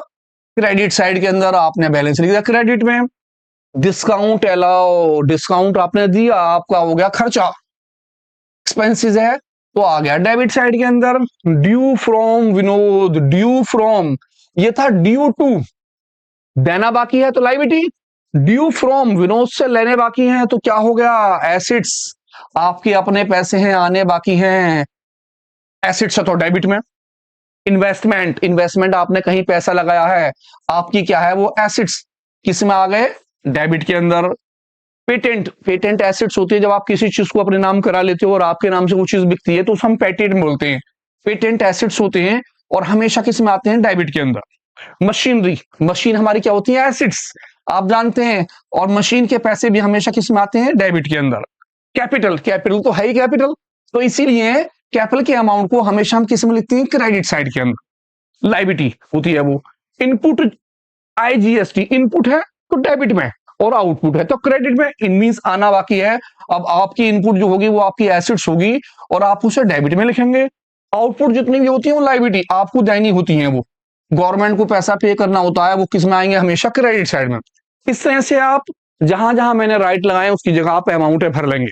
क्रेडिट साइड के अंदर। आपने बैलेंस लिख दिया क्रेडिट में। डिस्काउंट अलाउ, डिस्काउंट आपने दिया, आपका हो गया खर्चा। एक्सपेंसेस है तो आ गया डेबिट साइड के अंदर। Due from Vinod, due from, ये था ड्यू टू, देना बाकी है तो लाइबिलिटी। ड्यू फ्रॉम विनोद से लेने बाकी हैं तो क्या हो गया? एसिड्स, आपके अपने पैसे हैं आने बाकी हैं, एसिड्स है तो डेबिट में। इन्वेस्टमेंट, इन्वेस्टमेंट आपने कहीं पैसा लगाया है, आपकी क्या है? वो एसिड्स किस में आ गए? डेबिट के अंदर। पेटेंट, पेटेंट एसिड्स होती है जब आप किसी चीज को अपने नाम करा लेते हो और आपके नाम से वो चीज बिकती है तो हम पेटेंट बोलते हैं। पेटेंट एसिड्स होते हैं और हमेशा किस में आते हैं? डेबिट के अंदर। मशीनरी, मशीन हमारी क्या होती है? एसिड्स, आप जानते हैं। और मशीन के पैसे भी हमेशा किस में आते हैं? डेबिट के अंदर। कैपिटल, कैपिटल तो है ही कैपिटल, तो इसीलिए कैपिटल के अमाउंट को हमेशा हम किस में लिखते हैं? क्रेडिट साइड के अंदर। लाइबिलिटी होती है वो। इनपुट, आईजीएसटी, इनपुट है तो डेबिट में और आउटपुट है तो क्रेडिट में। इन मींस आना बाकी है। अब आपकी इनपुट जो होगी वो आपकी एसिड्स होगी और आप उसे डेबिट में लिखेंगे। आउटपुट जितनी भी होती है वो लाइबिलिटी आपको देनी होती है, वो गवर्नमेंट को पैसा पे करना होता है, वो किस में आएंगे? हमेशा क्रेडिट साइड में। इस तरह से आप जहां जहां मैंने राइट लगाए उसकी जगह आप अमाउंट भर लेंगे।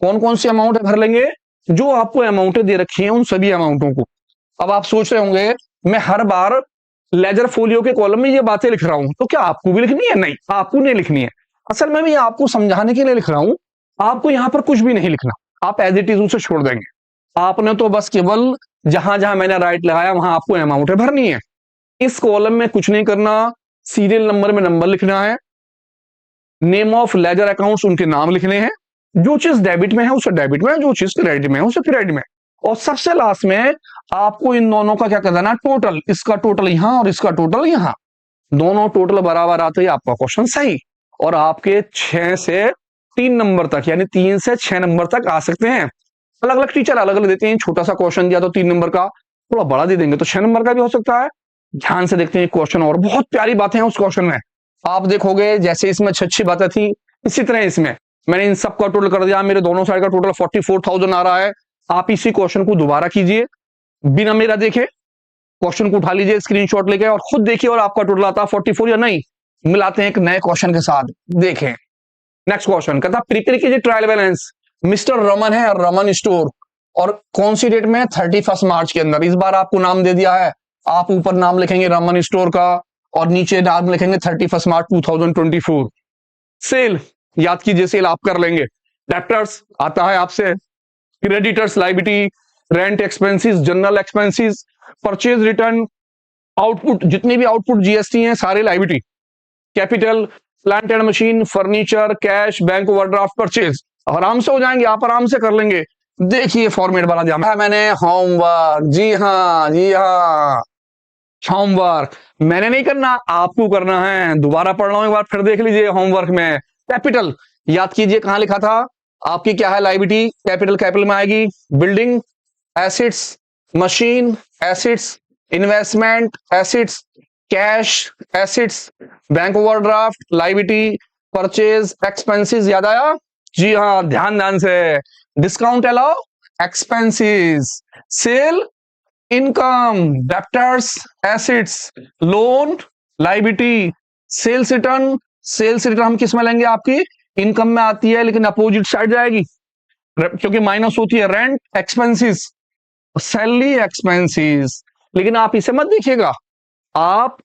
कौन कौन सी अमाउंट भर लेंगे? जो आपको अमाउंट दे रखी है उन सभी अमाउंटों को। अब आप सोच रहे होंगे मैं हर बार लेजर फोलियो के कॉलम में ये बातें लिख रहा हूं तो क्या आपको भी लिखनी है? नहीं, आपको नहीं लिखनी है। असल में मैं आपको समझाने के लिए लिख रहा हूं, आपको यहां पर कुछ भी नहीं लिखना, आप एज इट इज उसे छोड़ देंगे। आपने तो बस केवल जहां जहां मैंने राइट लगाया वहां आपको अमाउंट भरनी है। इस कॉलम में कुछ नहीं करना, सीरियल नंबर में नंबर लिखना है, नेम ऑफ लेजर अकाउंट्स उनके नाम लिखने हैं, जो चीज डेबिट में है उसे डेबिट में, जो चीज क्रेडिट में है उसे क्रेडिट में। और सबसे लास्ट में आपको इन दोनों का क्या कर देना? टोटल, इसका टोटल यहां और इसका टोटल यहां, दोनों टोटल बराबर आते ही आपका क्वेश्चन सही। और आपके 6 से 3 नंबर तक, यानी 3 से 6 नंबर तक आ सकते हैं। अलग अलग टीचर अलग अलग देते हैं। छोटा सा क्वेश्चन दिया तो 3 नंबर का, थोड़ा बड़ा दे देंगे तो 6 नंबर का भी हो सकता है। ध्यान से देखते हैं क्वेश्चन, और बहुत प्यारी बातें हैं उस क्वेश्चन में। आप देखोगे जैसे इसमें अच्छी बातें थी, इसी तरह इसमें मैंने इन सब का टोटल कर दिया। मेरे दोनों साइड का टोटल 44,000 आ रहा है। आप इसी क्वेश्चन को दोबारा कीजिए बिना मेरा देखे, क्वेश्चन को उठा लीजिए स्क्रीनशॉट लेके और खुद देखिए और आपका टोटल आता है 44 या नहीं। मिलाते हैं एक नए क्वेश्चन के साथ, देखें। नेक्स्ट क्वेश्चन कहता प्रिपेयर कीजिए ट्रायल बैलेंस। मिस्टर रमन है, रमन स्टोर, और कौन सी डेट में? 31 मार्च के अंदर। इस बार आपको नाम दे दिया है, आप ऊपर नाम लिखेंगे रमन स्टोर का और नीचे नाम लिखेंगे 31 मार्च 2024। सेल, याद कीजिए सेल आप कर लेंगे। डेब्टर्स आता है आपसे, creditors liability, rent expenses, general expenses, purchase return, output, जितनी भी आउटपुट जीएसटी हैं सारे liability. Capital, plant and machine, furniture, cash, bank overdraft, purchase. आराम से हो जाएंगे, आप आराम से कर लेंगे। देखिए फॉर्मेट बना दिया मैंने, होमवर्क। जी हाँ, जी हाँ, होमवर्क मैंने नहीं करना, आपको करना है। दोबारा पढ़ रहा हूं एक बार, फिर देख लीजिए होमवर्क में। कैपिटल याद कीजिए कहां लिखा था आपकी, क्या है? लायबिलिटी। कैपिटल, कैपिटल में आएगी building, assets, machine, assets, investment, assets, cash, assets, bank overdraft, liability, purchase, expenses. याद आया? जी हाँ, ध्यान ध्यान से। Discount allow, expenses, sale, income, debtors, assets, loan, liability, sales return. Sales return हम किस में लेंगे? आपकी इनकम में आती है लेकिन अपोजिट साइड जाएगी क्योंकि माइनस होती है। Rent, expenses, salary, expenses. लेकिन आप इसे मत देखिएगा, आप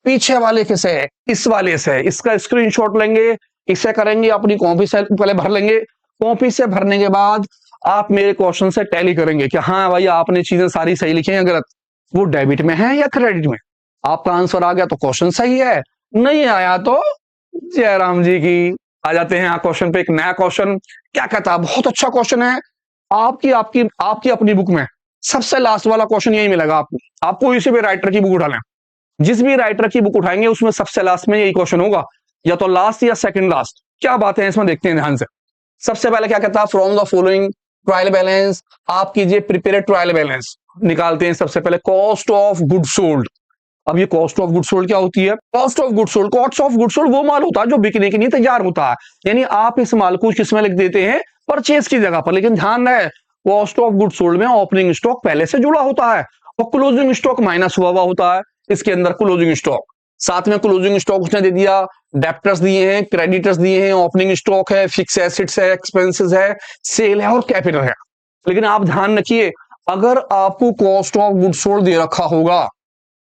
पीछे वाले के से, इस वाले से इसका स्क्रीनशॉट लेंगे, इसे करेंगे, अपनी कॉपी से पहले भर लेंगे। कॉपी से भरने के बाद आप मेरे क्वेश्चन से टैली करेंगे कि हाँ भाई आपने चीजें सारी सही लिखी हैं, गलत, वो डेबिट में है या क्रेडिट में। आपका आंसर आ गया तो क्वेश्चन सही है, नहीं आया तो जय राम जी की। आ जाते हैं क्वेश्चन पे, एक नया क्वेश्चन। क्या कहता है, बहुत अच्छा क्वेश्चन है। आपकी आपकी आपकी अपनी बुक में सबसे लास्ट वाला क्वेश्चन यही मिलेगा आपको। आपको इसी भी राइटर की बुक उठा लें, जिस भी राइटर की बुक उठाएंगे उसमें सबसे लास्ट में यही क्वेश्चन होगा, या तो लास्ट या सेकंड लास्ट। क्या बातें हैं इसमें, देखते हैं ध्यान से। सबसे पहले क्या कहता है, from the following trial balance, आप कीजिए प्रिपेयर ट्रायल बैलेंस। निकालते हैं सबसे पहले कॉस्ट ऑफ गुड सोल्ड। अब ये कॉस्ट ऑफ गुड सोल्ड क्या होती है? Cost of good sold, cost of good sold वो माल होता है जो बिकने के लिए तैयार होता है। यानी आप इस माल को किस में लिख देते हैं, परचेज की जगह पर। लेकिन ध्यान रहे, कॉस्ट ऑफ गुड सोल्ड में ओपनिंग स्टॉक पहले से जुड़ा होता है और क्लोजिंग स्टॉक माइनस हुआ हुआ होता है। इसके अंदर क्लोजिंग स्टॉक, साथ में क्लोजिंग स्टॉक उसने दे दिया, डेप्टर्स दिए हैं, क्रेडिटर्स दिए हैं, ओपनिंग स्टॉक है, फिक्स एसेट्स है, एक्सपेंसेस है, सेल है और कैपिटल है। लेकिन आप ध्यान रखिए, अगर आपको कॉस्ट ऑफ गुड सोल्ड दे रखा होगा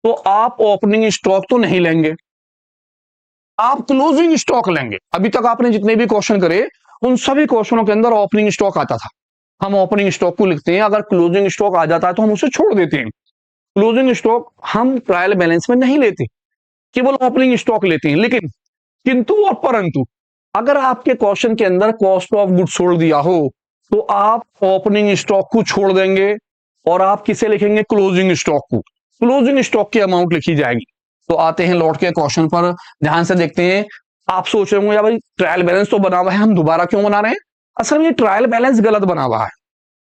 तो आप ओपनिंग स्टॉक तो नहीं लेंगे, आप क्लोजिंग स्टॉक लेंगे। अभी तक आपने जितने भी क्वेश्चन करे उन सभी क्वेश्चनों के अंदर ओपनिंग स्टॉक आता था। हम ओपनिंग स्टॉक को लिखते हैं, अगर क्लोजिंग स्टॉक आ जाता है तो हम उसे छोड़ देते हैं। क्लोजिंग स्टॉक हम ट्रायल बैलेंस में नहीं लेते, केवल ओपनिंग स्टॉक लेते हैं। लेकिन किंतु और परंतु, अगर आपके क्वेश्चन के अंदर कॉस्ट ऑफ गुड सोल्ड दिया हो तो आप ओपनिंग स्टॉक को छोड़ देंगे और आप किसे लिखेंगे, क्लोजिंग स्टॉक को। क्लोजिंग स्टॉक की अमाउंट लिखी जाएगी। तो आते हैं लौट के क्वेश्चन पर, ध्यान से देखते हैं। आप सोच रहे होंगे यार भाई ट्रायल बैलेंस तो बना हुआ है, हम दोबारा क्यों बना रहे हैं? असल में ये ट्रायल बैलेंस गलत बना हुआ है,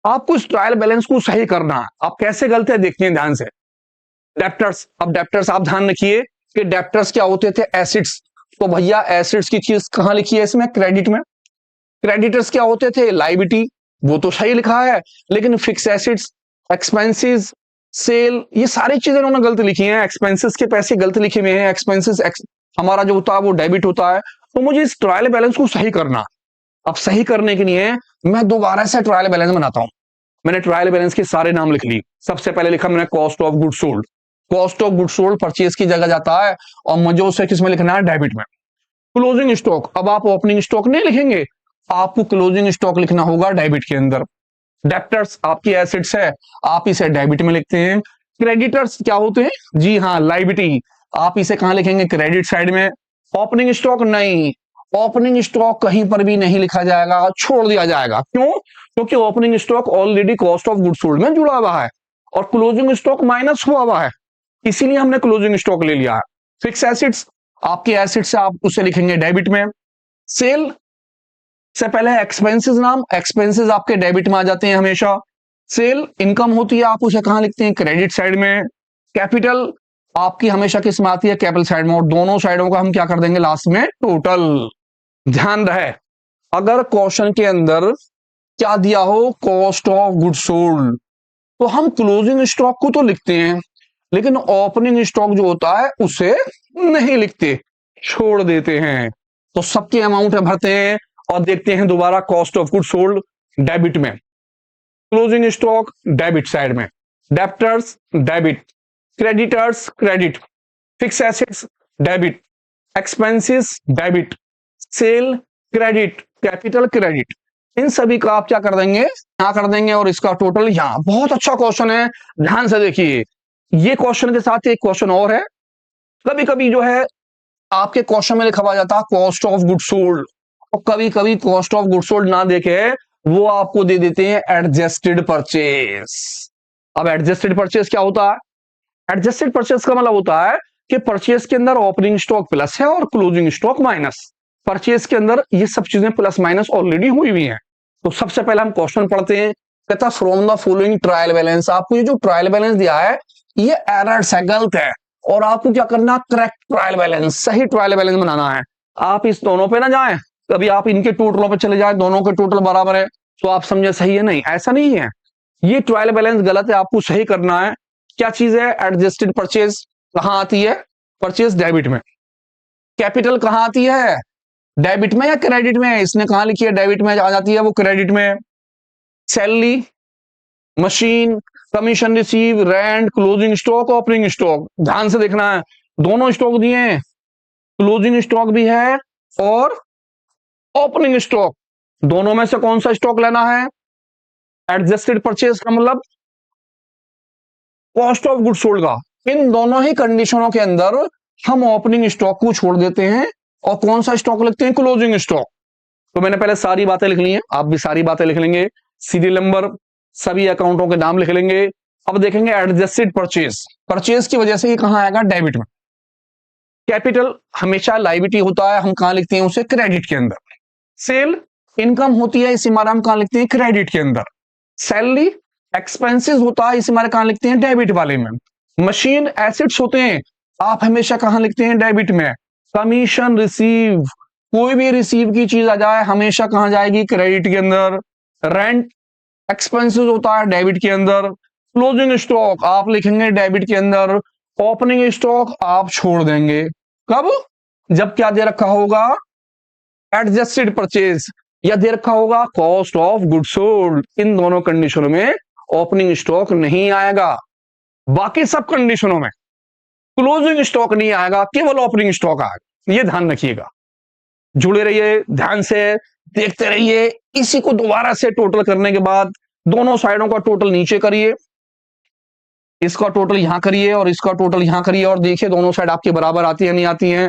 आपको इस ट्रायल बैलेंस को सही करना है। आप कैसे गलत है देखते हैं ध्यान से। डेप्टर्स, अब डेप्टर्स आप ध्यान रखिए कि डेप्टर्स क्या होते थे, एसिड्स। तो भैया एसिड्स की चीज कहां लिखी है इसमें, क्रेडिट में। क्रेडिटर्स क्या होते थे, लाइबिलिटी, वो तो सही लिखा है। लेकिन फिक्स एसिड्स, एक्सपेंसेस, सेल, ये सारी चीजें उन्होंने गलत लिखी हैं। एक्सपेंसेस के पैसे गलत लिखे हुए हैं, एक्सपेंसेस हमारा जो होता है वो डेबिट होता है। तो मुझे इस ट्रायल बैलेंस को सही करना। अब सही करने के लिए मैं दोबारा से ट्रायल बैलेंस बनाता हूं। मैंने ट्रायल बैलेंस के सारे नाम लिख लिए। सबसे पहले लिखा मैंने cost of good sold. Cost of good sold purchase की जगह जाता है और मुझे उसे किस में लिखना है, डेबिट में। क्लोजिंग स्टॉक, अब आप ओपनिंग स्टॉक नहीं लिखेंगे, आपको क्लोजिंग स्टॉक लिखना होगा डेबिट के अंदर। डेप्टर्स आपकी एसेट्स है, आप इसे डेबिट में लिखते हैं। क्रेडिटर्स क्या होते हैं, जी हाँ लाइबिलिटी, आप इसे कहां लिखेंगे, क्रेडिट साइड में। ओपनिंग स्टॉक नहीं, ओपनिंग स्टॉक कहीं पर भी नहीं लिखा जाएगा, छोड़ दिया जाएगा। क्यों? क्योंकि opening stock already cost of good sold में जुड़ा हुआ है और क्लोजिंग स्टॉक माइनस हुआ हुआ है, इसीलिए हमने क्लोजिंग स्टॉक ले लिया है। फिक्स एसिड्स, आपके एसिड्स है, आप उसे लिखेंगे डेबिट में। सेल से पहले एक्सपेंसेस नाम, एक्सपेंसेस आपके डेबिट में आ जाते हैं हमेशा। सेल इनकम होती है, आप उसे कहां लिखते हैं, क्रेडिट साइड में। कैपिटल आपकी हमेशा किस में आती है, कैपिटल साइड में। और दोनों साइडों का हम क्या कर देंगे लास्ट में, टोटल। ध्यान रहे, अगर क्वेश्चन के अंदर क्या दिया हो, कॉस्ट ऑफ गुड सोल्ड, तो हम क्लोजिंग स्टॉक को तो लिखते हैं, लेकिन ओपनिंग स्टॉक जो होता है उसे नहीं लिखते, छोड़ देते हैं। तो सबके अमाउंट भरते हैं और देखते हैं दोबारा, cost of good sold debit में, क्लोजिंग स्टॉक डेबिट साइड में, debtors debit, creditors credit, fix assets debit, expenses debit, sale credit, capital credit. इन सभी का आप क्या कर देंगे, यहां कर देंगे और इसका टोटल यहां। बहुत अच्छा क्वेश्चन है, ध्यान से देखिए। ये क्वेश्चन के साथ एक क्वेश्चन और है। कभी कभी जो है आपके क्वेश्चन में लिखा हुआ जाता है कॉस्ट ऑफ गुड सोल्ड, और कभी कभी कॉस्ट ऑफ गुड सोल्ड ना देखे वो आपको दे देते हैं एडजस्टेड परचेज। अब एडजस्टेड परचेज क्या होता है, एडजस्टेड परचेज का मतलब होता है कि परचेज के अंदर ओपनिंग स्टॉक प्लस है और क्लोजिंग स्टॉक माइनस। परचेज के अंदर ये सब चीजें प्लस माइनस ऑलरेडी हुई हुई हैं। तो सबसे पहले हम क्वेश्चन पढ़ते हैं, कहता from the following trial balance. आपको ये जो ट्रायल बैलेंस दिया है ये एरर्स है, गलत है, और आपको क्या करना, करेक्ट ट्रायल बैलेंस, सही ट्रायल बैलेंस बनाना है। आप इस दोनों पे ना जाएं, कभी आप इनके टोटलों पे चले जाएं, दोनों के टोटल बराबर है तो आप समझे सही है, नहीं ऐसा नहीं है। ये ट्रायल बैलेंस गलत है, आपको सही करना है। क्या चीज है, एडजस्टेड परचेज कहां आती है, परचेज डेबिट में। कैपिटल कहां आती है, डेबिट में या क्रेडिट में, इसने कहां लिखी है, डेबिट में आ जाती है, वो क्रेडिट में। Salary, machine, commission receive, rent, closing stock, opening stock. ध्यान से देखना है, दोनों स्टॉक दिए हैं, क्लोजिंग स्टॉक भी है और ओपनिंग स्टॉक। दोनों में से कौन सा स्टॉक लेना है, एडजस्टेड परचेज का मतलब कॉस्ट ऑफ गुड सोल्ड का। इन दोनों ही कंडीशनों के अंदर हम ओपनिंग स्टॉक को छोड़ देते हैं और कौन सा स्टॉक लिखते हैं? Closing stock. तो मैंने पहले सारी बातें लिख ली हैं, आप भी सारी बातें लिख लेंगे, सीरियल नंबर, सभी अकाउंटों के नाम लिख लेंगे। अब देखेंगे एडजस्टेड परचेज। परचेज की वजह से ये कहां आएगा? डेबिट में। कैपिटल हमेशा लायबिलिटी होता है, हम कहां लिखते हैं उसे? क्रेडिट के अंदर। सेल इनकम होती है, इसी हमारा हम कहां लिखते हैं? क्रेडिट के अंदर। सैलरी एक्सपेंसेस होता है, इसी हमारे कहां लिखते हैं? डेबिट वाले में। मशीन एसेट्स होते हैं, आप हमेशा कहां लिखते हैं? डेबिट में। कमीशन रिसीव, कोई भी रिसीव की चीज आ जाए हमेशा कहां जाएगी? क्रेडिट के अंदर। रेंट एक्सपेंसेस होता है डेबिट के अंदर। क्लोजिंग स्टॉक आप लिखेंगे डेबिट के अंदर। ओपनिंग स्टॉक आप छोड़ देंगे। कब? जब क्या दे रखा होगा? एडजस्टेड परचेज, या दे रखा होगा कॉस्ट ऑफ गुड सोल्ड। इन दोनों कंडीशनों में ओपनिंग स्टॉक नहीं आएगा, बाकी सब कंडीशनों में क्लोजिंग स्टॉक नहीं आएगा, केवल ओपनिंग स्टॉक आएगा। ये ध्यान रखिएगा, जुड़े रहिए, ध्यान से देखते रहिए। इसी को दोबारा से टोटल करने के बाद दोनों साइडों का टोटल नीचे करिए, इसका टोटल यहां करिए और इसका टोटल यहां करिए, और देखिए दोनों साइड आपके बराबर आती है नहीं आती हैं।